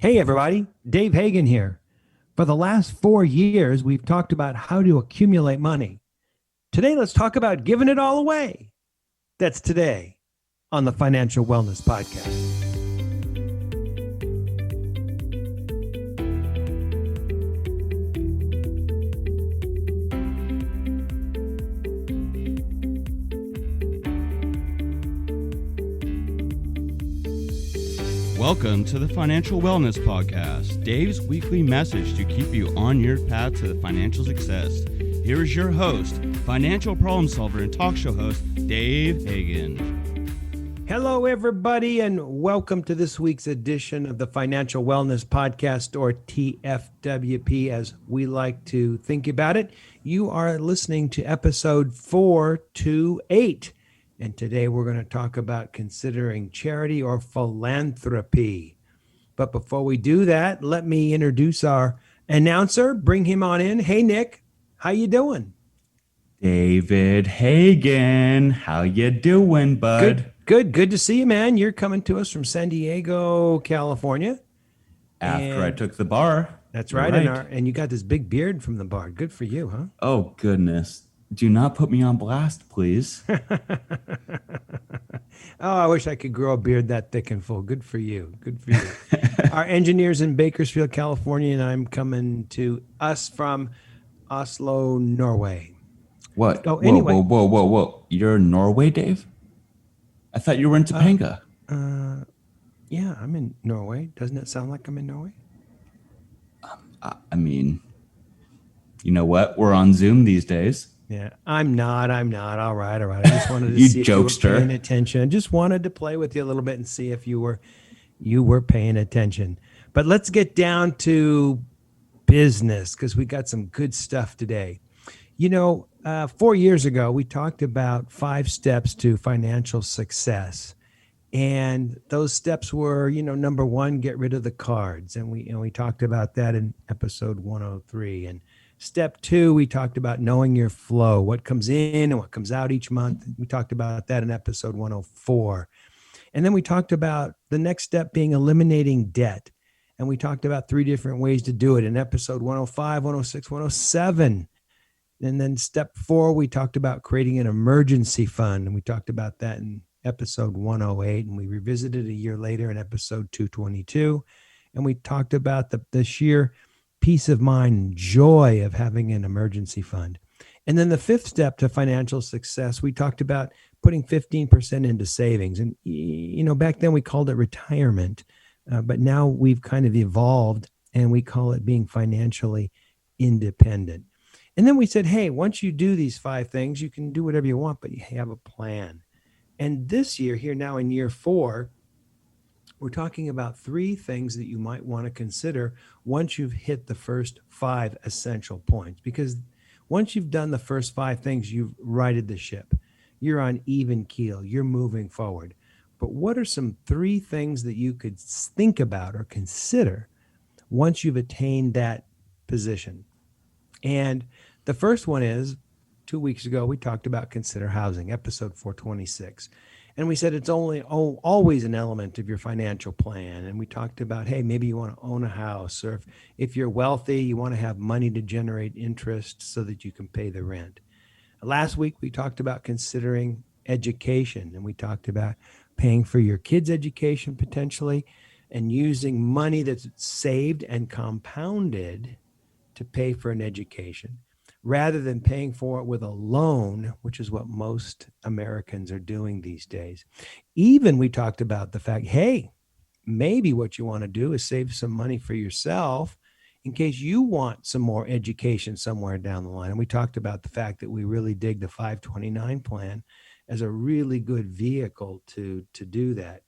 Hey, everybody, Dave Hagan here. For the last 4 years, we've talked about how to accumulate money. Today, let's talk about giving it all away. That's today on the Financial Wellness Podcast. Welcome to the Financial Wellness Podcast, Dave's weekly message to keep you on your path to financial success. Here is your host, financial problem solver and talk show host, Dave Hagan. Hello, everybody, and welcome to this week's edition of the Financial Wellness Podcast, or TFWP, as we like to think about it. You are listening to episode 428. And today we're going to talk about considering charity or philanthropy. But before we do that, let me introduce our announcer, bring him on in. Hey, Nick, how you doing? David Hagan, how you doing, bud? Good to see you, man. You're coming to us from San Diego, California. After I took the bar. That's right. And you got this big beard from the bar. Good for you, huh? Oh, goodness. Do not put me on blast, please. Oh, I wish I could grow a beard that thick and full. Good for you. Good for you. Our engineer's in Bakersfield, California, and I'm coming to us from Oslo, Norway. What? Oh, anyway. Whoa. You're in Norway, Dave? I thought you were in Topanga. Yeah, I'm in Norway. Doesn't it sound like I'm in Norway? I mean, you know what? We're on Zoom these days. Yeah, I'm not. All right. I just wanted to You see if jokester. you were paying attention. Just wanted to play with you a little bit and see if you were paying attention. But let's get down to business because we got some good stuff today. 4 years ago, we talked about 5 steps to financial success. And those steps were, number 1, get rid of the cards. And we talked about that in episode 103. And step 2, we talked about knowing your flow, what comes in and what comes out each month. We talked about that in episode 104. And then we talked about the next step being eliminating debt. And we talked about 3 different ways to do it in episode 105, 106, 107. And then step 4, we talked about creating an emergency fund. And we talked about that in episode 108. And we revisited a year later in episode 222. And we talked about the sheer peace of mind and joy of having an emergency fund. And then the 5th step to financial success, we talked about putting 15% into savings. And, back then we called it retirement, but now we've kind of evolved and we call it being financially independent. And then we said, hey, once you do these 5 things, you can do whatever you want, but you have a plan. And this year, here now in year 4, we're talking about 3 things that you might want to consider once you've hit the first 5 essential points. Because once you've done the first 5 things, you've righted the ship. You're on even keel. You're moving forward. But what are some 3 things that you could think about or consider once you've attained that position? And the first one is, 2 weeks ago, we talked about consider housing, episode 426. And we said it's always an element of your financial plan. And we talked about, hey, maybe you want to own a house, or if you're wealthy, you want to have money to generate interest so that you can pay the rent. Last week, we talked about considering education, and we talked about paying for your kids' education potentially and using money that's saved and compounded to pay for an education, rather than paying for it with a loan, which is what most Americans are doing these days. Even we talked about the fact, hey, maybe what you want to do is save some money for yourself in case you want some more education somewhere down the line. And we talked about the fact that we really dig the 529 plan as a really good vehicle to do that.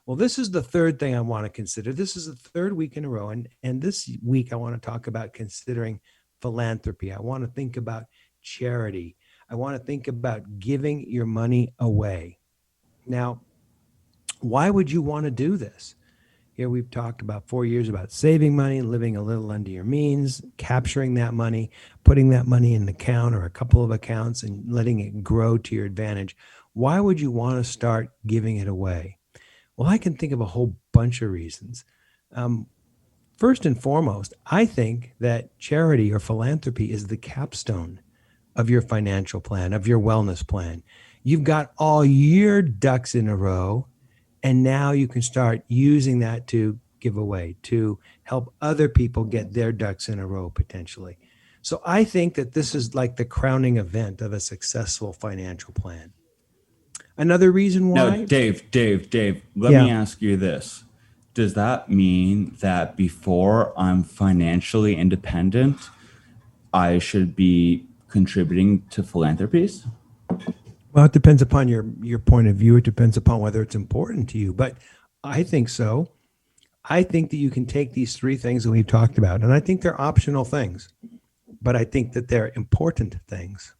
Well, this is the 3rd thing I want to consider. This is the 3rd week in a row. And this week I want to talk about considering philanthropy. I want to think about charity. I want to think about giving your money away. Now, why would you want to do this? Here we've talked about 4 years about saving money, living a little under your means, capturing that money, putting that money in an account or a couple of accounts and letting it grow to your advantage. Why would you want to start giving it away? Well, I can think of a whole bunch of reasons. First and foremost, I think that charity or philanthropy is the capstone of your financial plan, of your wellness plan. You've got all your ducks in a row, and now you can start using that to give away, to help other people get their ducks in a row potentially. So I think that this is like the crowning event of a successful financial plan. Another reason No, why, Dave, let me yeah. ask you this. Does that mean that before I'm financially independent, I should be contributing to philanthropies? Well, it depends upon your point of view. It depends upon whether it's important to you. But I think so. I think that you can take these three things that we've talked about, and I think they're optional things, but I think that they're important things.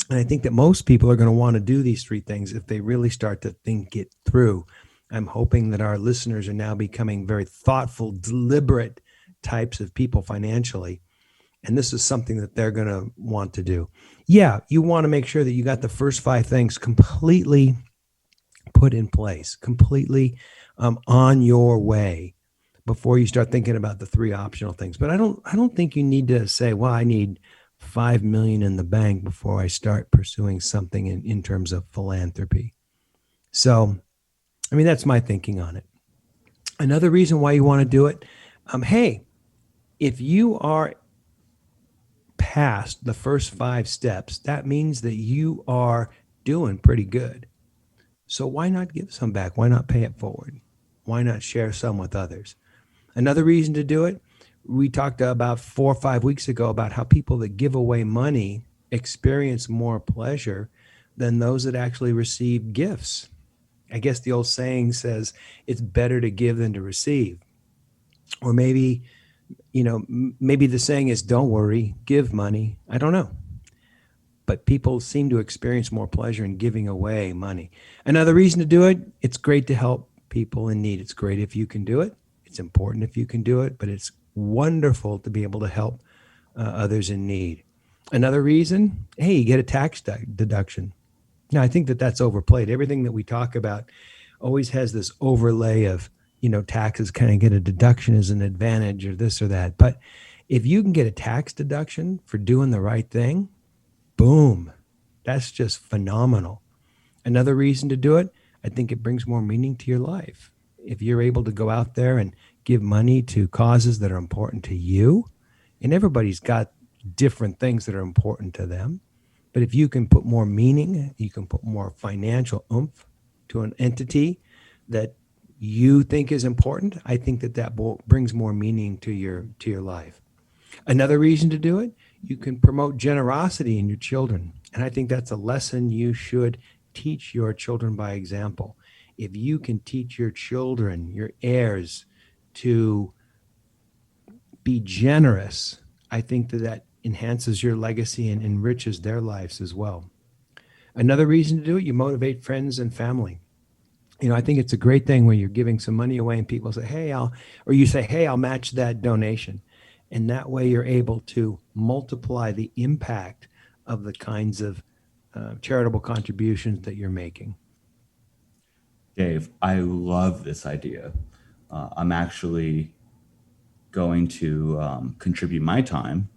And I think that most people are going to want to do these three things if they really start to think it through. I'm hoping that our listeners are now becoming very thoughtful, deliberate types of people financially. And this is something that they're going to want to do. Yeah, you want to make sure that you got the first five things completely put in place, completely on your way before you start thinking about the three optional things. But I don't think you need to say, well, I need 5 million in the bank before I start pursuing something in terms of philanthropy. So, I mean, that's my thinking on it. Another reason why you want to do it, hey, if you are past the first five steps, that means that you are doing pretty good. So why not give some back? Why not pay it forward? Why not share some with others? Another reason to do it, we talked about 4 or 5 weeks ago about how people that give away money experience more pleasure than those that actually receive gifts. I guess the old saying says it's better to give than to receive. Or maybe, maybe the saying is don't worry, give money. I don't know. But people seem to experience more pleasure in giving away money. Another reason to do it, it's great to help people in need. It's great if you can do it. It's important if you can do it, but it's wonderful to be able to help others in need. Another reason, hey, you get a tax deduction. Now, I think that that's overplayed. Everything that we talk about always has this overlay of, taxes kind of get a deduction as an advantage or this or that. But if you can get a tax deduction for doing the right thing, boom, that's just phenomenal. Another reason to do it, I think it brings more meaning to your life. If you're able to go out there and give money to causes that are important to you, and everybody's got different things that are important to them. But if you can put more meaning, you can put more financial oomph to an entity that you think is important, I think that brings more meaning to your life. Another reason to do it, you can promote generosity in your children. And I think that's a lesson you should teach your children by example. If you can teach your children, your heirs, to be generous, I think that enhances your legacy and enriches their lives as well. Another reason to do it, you motivate friends and family. I think it's a great thing when you're giving some money away and people say, hey, you say, hey, I'll match that donation. And that way you're able to multiply the impact of the kinds of charitable contributions that you're making. Dave, I love this idea. I'm actually going to contribute my time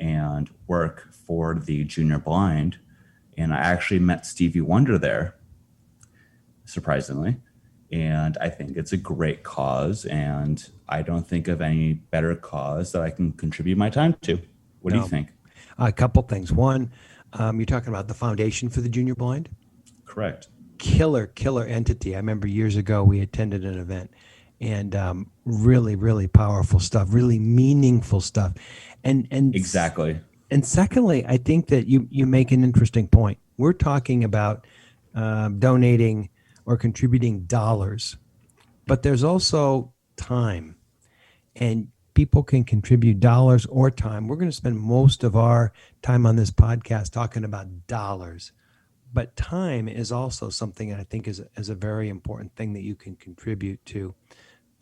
and work for the junior blind. And I actually met Stevie Wonder there, surprisingly. And I think it's a great cause. And I don't think of any better cause that I can contribute my time to. What do you think? A couple things. One, you're talking about the Foundation for the Junior Blind. Correct. Killer entity. I remember years ago we attended an event, and really, really powerful stuff, really meaningful stuff. And Exactly. And secondly, I think that you make an interesting point. We're talking about donating or contributing dollars, but there's also time, and people can contribute dollars or time. We're going to spend most of our time on this podcast talking about dollars, but time is also something that I think is a very important thing that you can contribute to,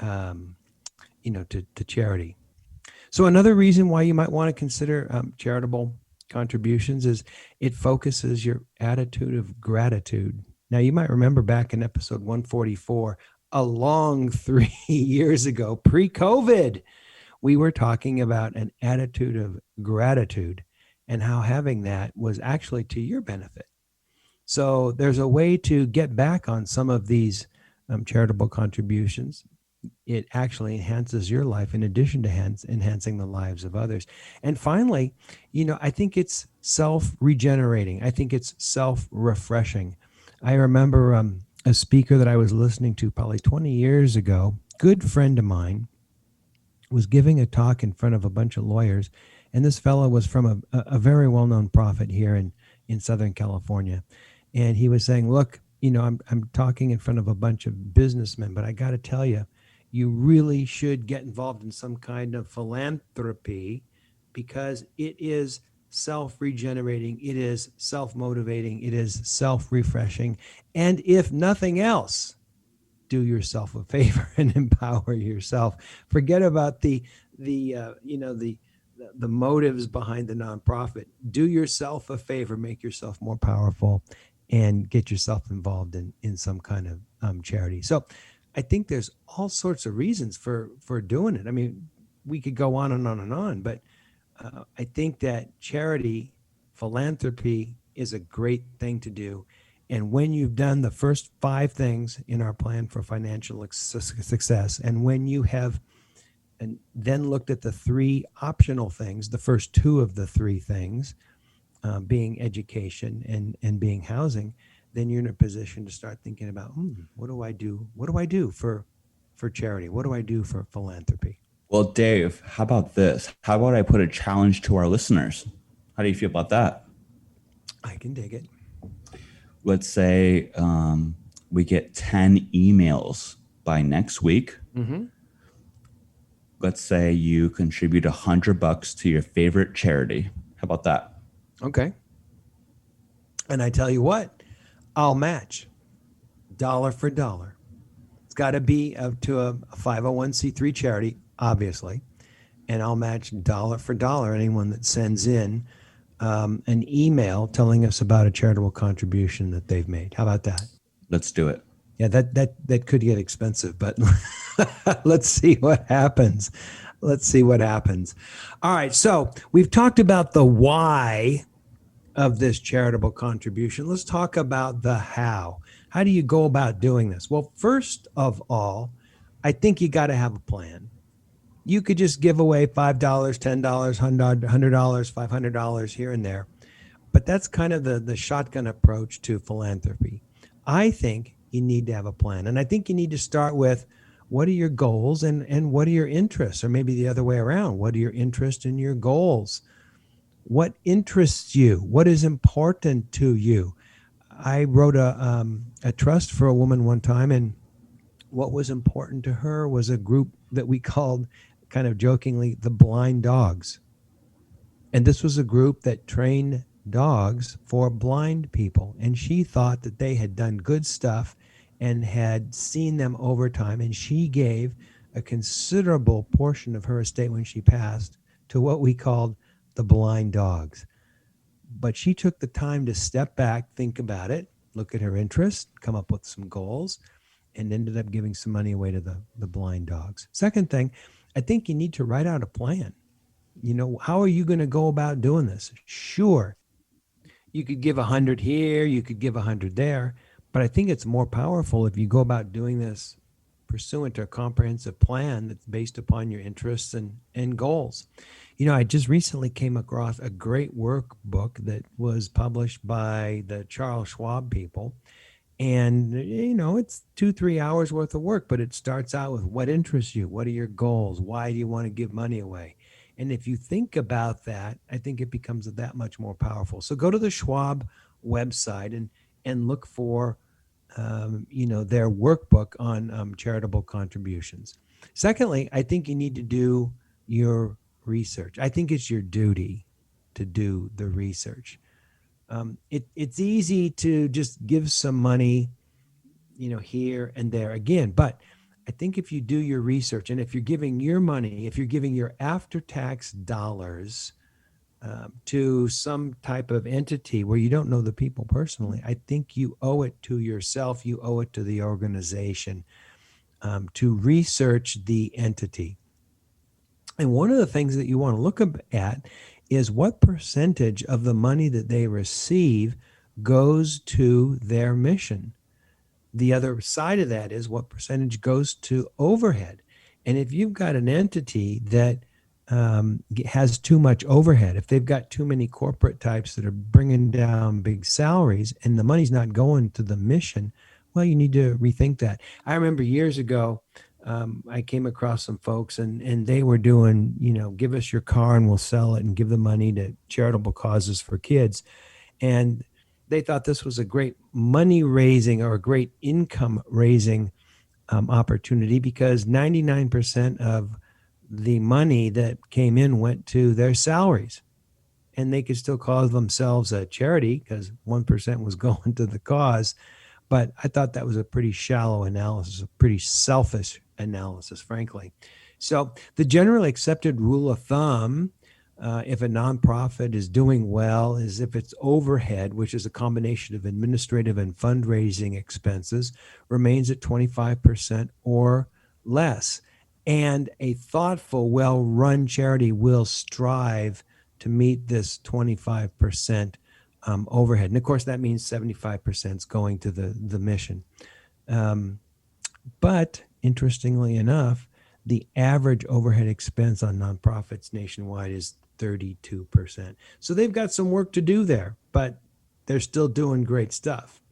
to charity. So another reason why you might want to consider charitable contributions is it focuses your attitude of gratitude. Now, you might remember back in episode 144, a long 3 years ago, pre-COVID, we were talking about an attitude of gratitude and how having that was actually to your benefit. So there's a way to get back on some of these charitable contributions. It actually enhances your life in addition to enhancing the lives of others. And finally, I think it's self regenerating. I think it's self refreshing. I remember a speaker that I was listening to probably 20 years ago, good friend of mine, was giving a talk in front of a bunch of lawyers. And this fellow was from a very well known prophet here in Southern California. And he was saying, look, I'm talking in front of a bunch of businessmen, but I got to tell you, you really should get involved in some kind of philanthropy because it is self regenerating, it is self motivating, it is self refreshing. And if nothing else, do yourself a favor and empower yourself. Forget about the motives behind the nonprofit. Do yourself a favor, make yourself more powerful, and get yourself involved in some kind of charity. So I think there's all sorts of reasons for doing it. I mean, we could go on and on and on, but I think that charity, philanthropy is a great thing to do. And when you've done the first 5 things in our plan for financial success, and when you have and then looked at the 3 optional things, the first 2 of the 3 things, being education and being housing, then you're in a position to start thinking about, what do I do? What do I do for charity? What do I do for philanthropy? Well, Dave, how about this? How about I put a challenge to our listeners? How do you feel about that? I can dig it. Let's say we get 10 emails by next week. Mm-hmm. Let's say you contribute $100 to your favorite charity. How about that? Okay. And I tell you what, I'll match dollar for dollar. It's got to be to a 501c3 charity, obviously. And I'll match dollar for dollar anyone that sends in an email telling us about a charitable contribution that they've made. How about that? Let's do it. Yeah, that could get expensive, but let's see what happens. Let's see what happens. All right, so we've talked about the why of this charitable contribution. Let's talk about the how. How do you go about doing this? Well, first of all, I think you got to have a plan. You could just give away $5, $10, $100, $500 here and there, but that's kind of the shotgun approach to philanthropy. I think you need to have a plan, and I think you need to start with what are your goals and what are your interests, or maybe the other way around. What are your interests and your goals? What interests you? What is important to you? I wrote a trust for a woman one time, and what was important to her was a group that we called, kind of jokingly, the blind dogs. And this was a group that trained dogs for blind people. And she thought that they had done good stuff and had seen them over time. And she gave a considerable portion of her estate when she passed to what we called the blind dogs. But she took the time to step back, think about it, look at her interests, come up with some goals, and ended up giving some money away to the blind dogs. Second thing, I think you need to write out a plan. How are you going to go about doing this? Sure, you could give 100 here, you could give 100 there, but I think it's more powerful if you go about doing this pursuant to a comprehensive plan that's based upon your interests and goals. I just recently came across a great workbook that was published by the Charles Schwab people. And, it's 2-3 hours worth of work, but it starts out with what interests you? What are your goals? Why do you want to give money away? And if you think about that, I think it becomes that much more powerful. So go to the Schwab website and look for, their workbook on charitable contributions. Secondly, I think you need to do your research. I think it's your duty to do the research. It's easy to just give some money, here and there again. But I think if you do your research, and if you're giving your money, if you're giving your after-tax dollars to some type of entity where you don't know the people personally, I think you owe it to yourself. You owe it to the organization to research the entity. And one of the things that you want to look at is what percentage of the money that they receive goes to their mission. The other side of that is what percentage goes to overhead. And if you've got an entity that has too much overhead, if they've got too many corporate types that are bringing down big salaries and the money's not going to the mission, well, you need to rethink that. I remember years ago, I came across some folks and they were doing, give us your car and we'll sell it and give the money to charitable causes for kids. And they thought this was a great money raising or a great income raising opportunity because 99% of the money that came in went to their salaries. And they could still call themselves a charity because 1% was going to the cause. But I thought that was a pretty shallow analysis, a pretty selfish analysis, frankly. So the generally accepted rule of thumb, if a nonprofit is doing well, is if its overhead, which is a combination of administrative and fundraising expenses, remains at 25% or less. And a thoughtful, well-run charity will strive to meet this 25% overhead. And of course, that means 75% is going to the mission. But interestingly enough, the average overhead expense on nonprofits nationwide is 32%. So they've got some work to do there, but they're still doing great stuff.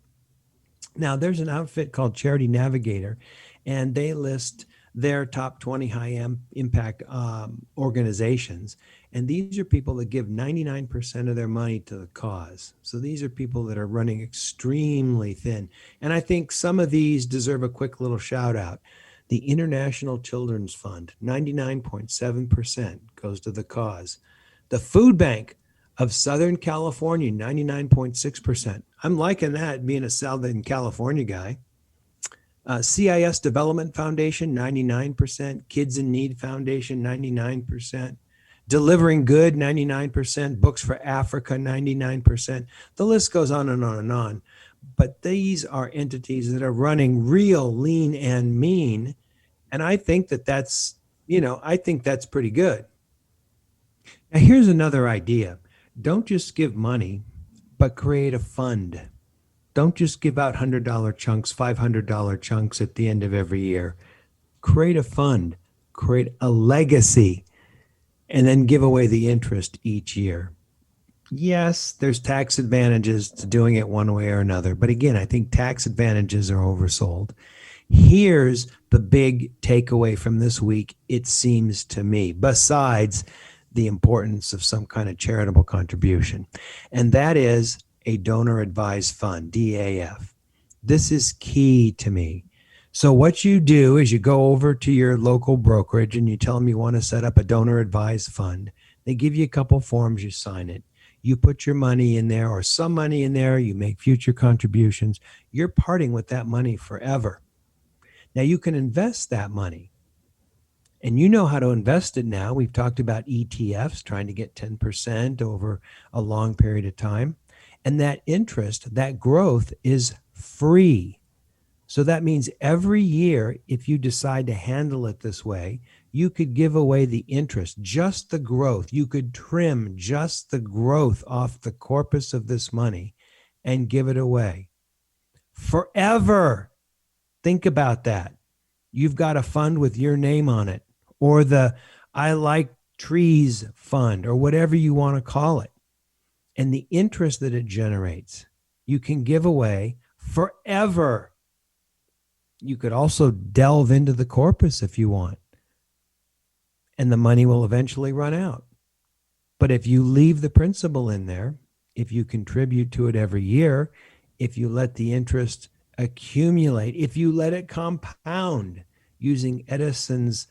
Now, there's an outfit called Charity Navigator, and they list their top 20 high impact organizations. And these are people that give 99% of their money to the cause. So these are people that are running extremely thin. And I think some of these deserve a quick little shout out. The International Children's Fund, 99.7% goes to the cause. The Food Bank of Southern California, 99.6%. I'm liking that, being a Southern California guy. CIS Development Foundation, 99%. Kids in Need Foundation, 99%. Delivering Good, 99%. Books for Africa, 99%. The list goes on and on and on. But these are entities that are running real lean and mean. And I think that's pretty good. Now, here's another idea. Don't just give money, but create a fund. Don't just give out $100 chunks, $500 chunks at the end of every year. Create a fund, create a legacy, and then give away the interest each year. Yes, there's tax advantages to doing it one way or another. But again, I think tax advantages are oversold. Here's the big takeaway from this week, it seems to me, besides the importance of some kind of charitable contribution. And that is a donor advised fund, DAF. This is key to me. So what you do is you go over to your local brokerage and you tell them you want to set up a donor advised fund. They give you a couple forms, you sign it. You put your money in there or some money in there, you make future contributions. You're parting with that money forever. Now you can invest that money. And you know how to invest it now. We've talked about ETFs, trying to get 10% over a long period of time. And that interest, that growth is free. So that means every year, if you decide to handle it this way, you could give away the interest, just the growth. You could trim just the growth off the corpus of this money and give it away forever. Think about that. You've got a fund with your name on it, or the I Like Trees fund, or whatever you want to call it. And the interest that it generates, you can give away forever. You could also delve into the corpus if you want, and the money will eventually run out. But if you leave the principal in there, if you contribute to it every year, if you let the interest accumulate, if you let it compound using Edison's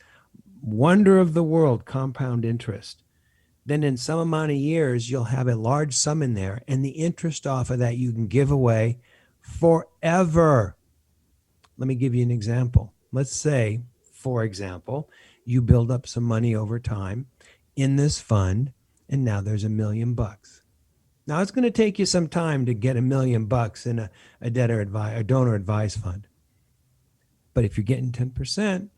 wonder of the world, compound interest, then in some amount of years, you'll have a large sum in there, and the interest off of that you can give away forever. Let me give you an example. Let's say, for example, you build up some money over time in this fund, and now there's $1 million. Now it's going to take you some time to get $1 million in a donor advised fund. But if you're getting 10%,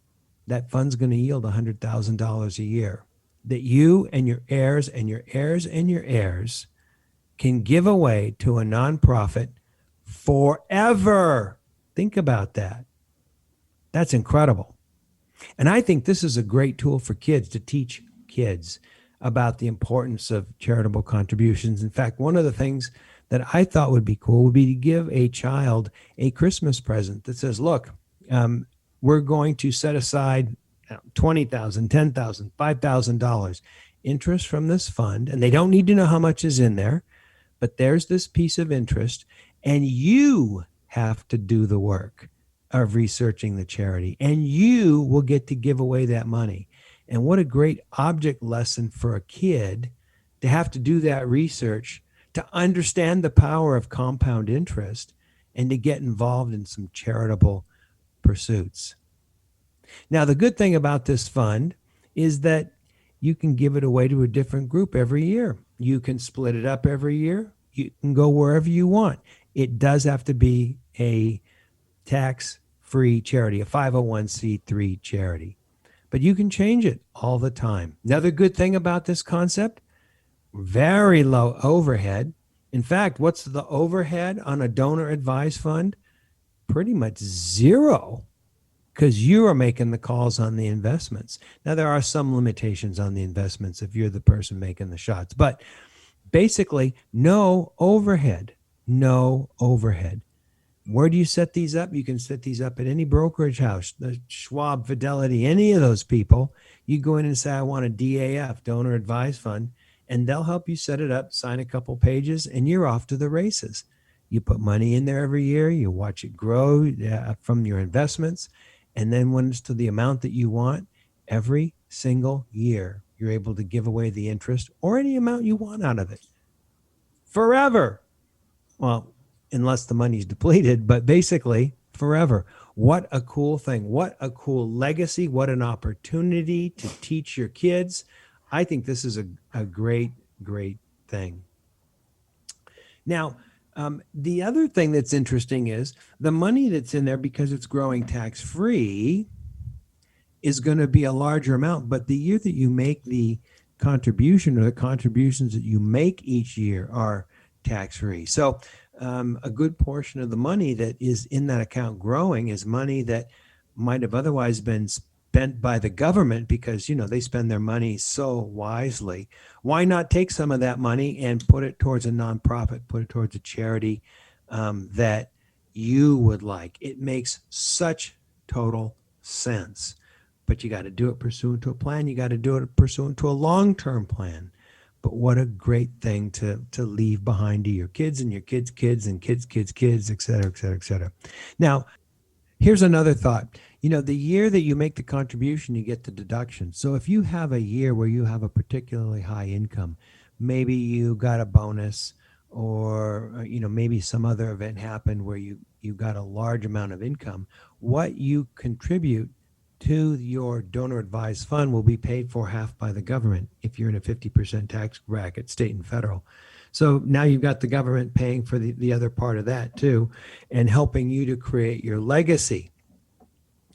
that fund's going to yield $100,000 a year that you and your heirs and your heirs and your heirs can give away to a nonprofit forever. Think about that. That's incredible. And I think this is a great tool for kids to teach kids about the importance of charitable contributions. In fact, one of the things that I thought would be cool would be to give a child a Christmas present that says, look, we're going to set aside $20,000, $10,000, $5,000 interest from this fund. And they don't need to know how much is in there, but there's this piece of interest, and you have to do the work of researching the charity, and you will get to give away that money. And what a great object lesson for a kid to have to do that research, to understand the power of compound interest, and to get involved in some charitable pursuits. Now, the good thing about this fund is that you can give it away to a different group every year. You can split it up every year. You can go wherever you want. It does have to be a tax-free charity, a 501c3 charity. But you can change it all the time. Another good thing about this concept, very low overhead. In fact, what's the overhead on a donor advised fund? Pretty much zero, because you are making the calls on the investments. Now, there are some limitations on the investments if you're the person making the shots, but basically no overhead, no overhead. Where do you set these up? You can set these up at any brokerage house, the Schwab, Fidelity, any of those people. You go in and say, I want a DAF, donor advised fund, and they'll help you set it up, sign a couple pages, and you're off to the races. You put money in there every year, you watch it grow from your investments, and then when it's to the amount that you want, every single year, you're able to give away the interest or any amount you want out of it forever. Well, unless the money's depleted, but basically forever. What a cool thing. What a cool legacy. What an opportunity to teach your kids. I think this is a great, great thing. Now, the other thing that's interesting is the money that's in there, because it's growing tax-free, is going to be a larger amount. But the year that you make the contribution, or the contributions that you make each year, are tax-free. So a good portion of the money that is in that account growing is money that might have otherwise been spent by the government, because, they spend their money so wisely. Why not take some of that money and put it towards a nonprofit, put it towards a charity that you would like? It makes such total sense. But you got to do it pursuant to a plan. You got to do it pursuant to a long-term plan. But what a great thing to leave behind to your kids and your kids' kids and kids' kids' kids, et cetera, et cetera, et cetera. Now, here's another thought. The year that you make the contribution, you get the deduction. So if you have a year where you have a particularly high income, maybe you got a bonus, or maybe some other event happened where you got a large amount of income, what you contribute to your donor advised fund will be paid for half by the government if you're in a 50% tax bracket, state and federal. So now you've got the government paying for the other part of that too, and helping you to create your legacy.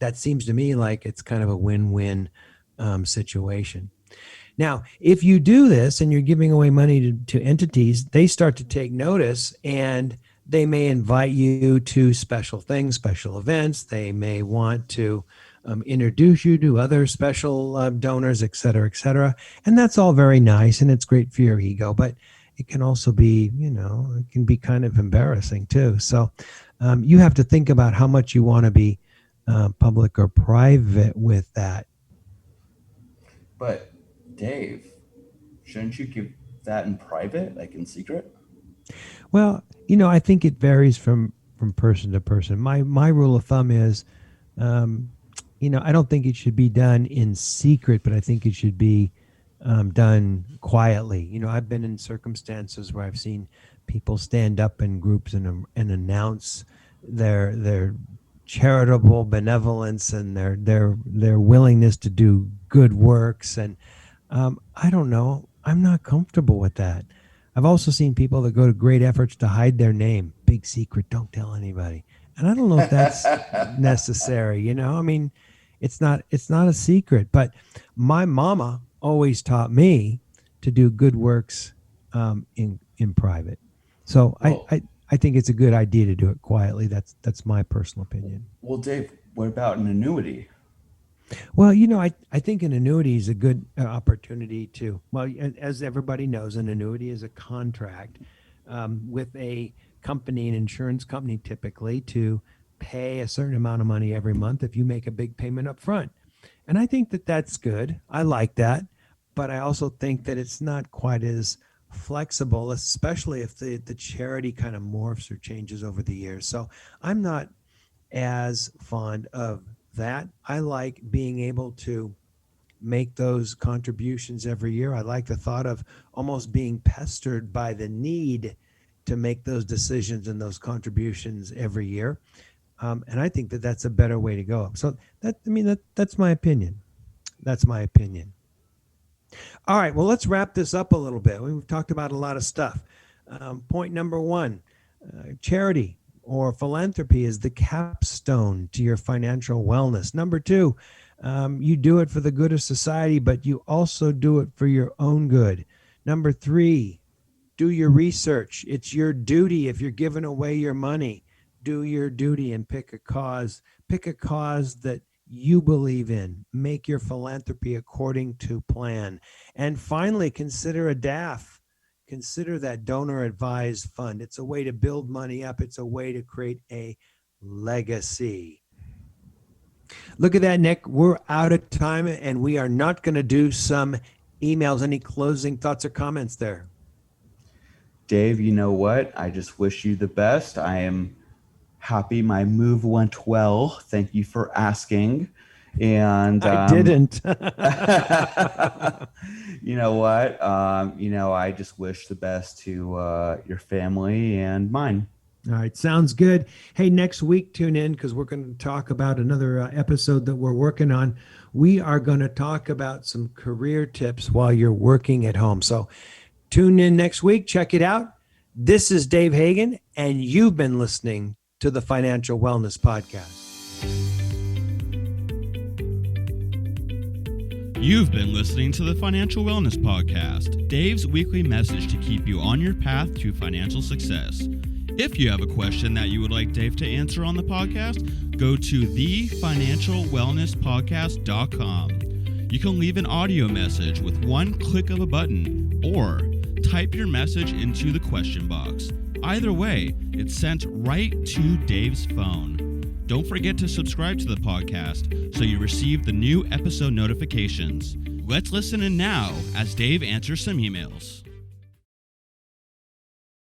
That seems to me like it's kind of a win-win situation. Now, if you do this and you're giving away money to entities, they start to take notice, and they may invite you to special things, special events. They may want to introduce you to other special donors, et cetera, et cetera. And that's all very nice, and it's great for your ego, but it can also be, it can be kind of embarrassing too. So you have to think about how much you want to be public or private with that. But Dave, shouldn't you give that in private, like in secret? Well, I think it varies from person to person. My rule of thumb is, I don't think it should be done in secret, but I think it should be done quietly. I've been in circumstances where I've seen people stand up in groups and announce their charitable benevolence and their willingness to do good works. And I don't know, I'm not comfortable with that. I've also seen people that go to great efforts to hide their name. Big secret, don't tell anybody. And I don't know if that's necessary, you know. I mean, it's not a secret, but my mama always taught me to do good works in private. So Well, I think it's a good idea to do it quietly. That's my personal opinion. well, Dave, what about an annuity? Well, you know, I think an annuity is a good opportunity to, well, as everybody knows, an annuity is a contract with a company, an insurance company typically, to pay a certain amount of money every month if you make a big payment up front. And I think that that's good. I like that. But I also think that it's not quite as flexible, especially if the charity kind of morphs or changes over the years. So I'm not as fond of that. I like being able to make those contributions every year. I like the thought of almost being pestered by the need to make those decisions and those contributions every year. And I think that that's a better way to go. So that's my opinion. That's my opinion. All right. Well, let's wrap this up a little bit. We've talked about a lot of stuff. Point number one, charity or philanthropy is the capstone to your financial wellness. Number two, you do it for the good of society, but you also do it for your own good. Number three, do your research. It's your duty. If you're giving away your money, do your duty and pick a cause. Pick a cause that you believe in. Make your philanthropy according to plan. And finally, consider a DAF. Consider that donor advised fund. It's a way to build money up. It's a way to create a legacy. Look at that, Nick. We're out of time and we are not going to do some emails. Any closing thoughts or comments there? Dave, you know what? I just wish you the best. I am happy my move went well. Thank you for asking. And I didn't. You know what? I just wish the best to your family and mine. All right. Sounds good. Hey, next week, tune in because we're going to talk about another episode that we're working on. We are going to talk about some career tips while you're working at home. So tune in next week. Check it out. This is Dave Hagan, and you've been listening to the Financial Wellness Podcast. You've been listening to the Financial Wellness Podcast, Dave's weekly message to keep you on your path to financial success. If you have a question that you would like Dave to answer on the podcast, go to thefinancialwellnesspodcast.com. You can leave an audio message with one click of a button or type your message into the question box. Either way, it's sent right to Dave's phone. Don't forget to subscribe to the podcast so you receive the new episode notifications. Let's listen in now as Dave answers some emails.